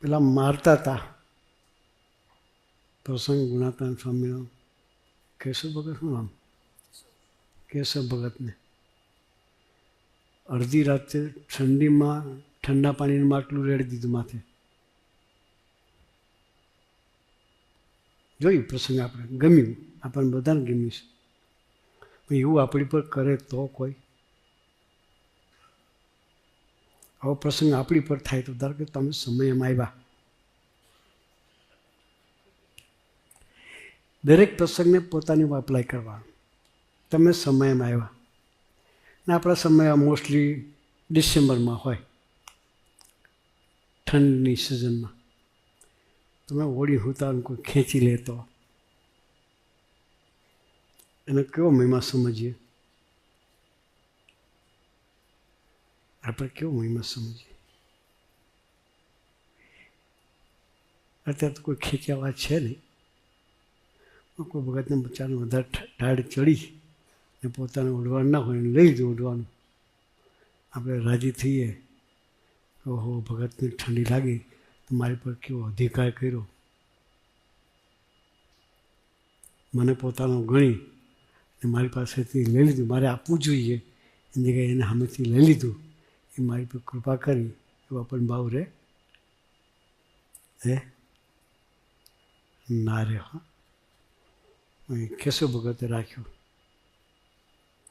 પેલા મારતા હતા પ્રસંગ ગુણાતાન સ્વામીનો. કેશવ ભગત શું નામ? કેશવ ભગતને અડધી રાતે ઠંડીમાં ઠંડા પાણીનું માટલું રેડી દીધું માથે. જોયું પ્રસંગ, આપણે ગમ્યું, આપણને બધાને ગમ્યું છે. પણ એવું આપણી પર કરે તો કોઈ આવો પ્રસંગ આપણી પર થાય તો ધારો કે તમે સમયમાં આવ્યા, દરેક પ્રસંગને પોતાની એપ્લાય કરવા. તમે સમયમાં આવ્યા ને આપણા સમય મોસ્ટલી ડિસેમ્બરમાં હોય, ઠંડની સિઝનમાં. તમે ઓળી ઉતાર કોઈ ખેંચી લેતો એને કેવો મહિમા સમજીએ? આપણે કેવો મહિમા સમજીએ? અત્યારે તો કોઈ ખેંચ્યા વાત છે નહીં. કોઈ ભગતને બચારાને વધારે ટાઢ ચડી ને પોતાને ઉડવાનું ના હોય એને લઈ લીધું ઉડવાનું. આપણે રાજી થઈએ કે ઓહો ભગતને ઠંડી લાગી તો મારી પર કેવો અધિકાર કર્યો, મને પોતાનો ગણી ને મારી પાસેથી લઈ લીધું. મારે આપવું જોઈએ એની જગ્યાએ એને સામેથી લઈ લીધું. એ મારી પર કૃપા કરી એવું આપણને ભાવ રહે? ના રે. હા, કેશવ ભગતે રાખ્યું.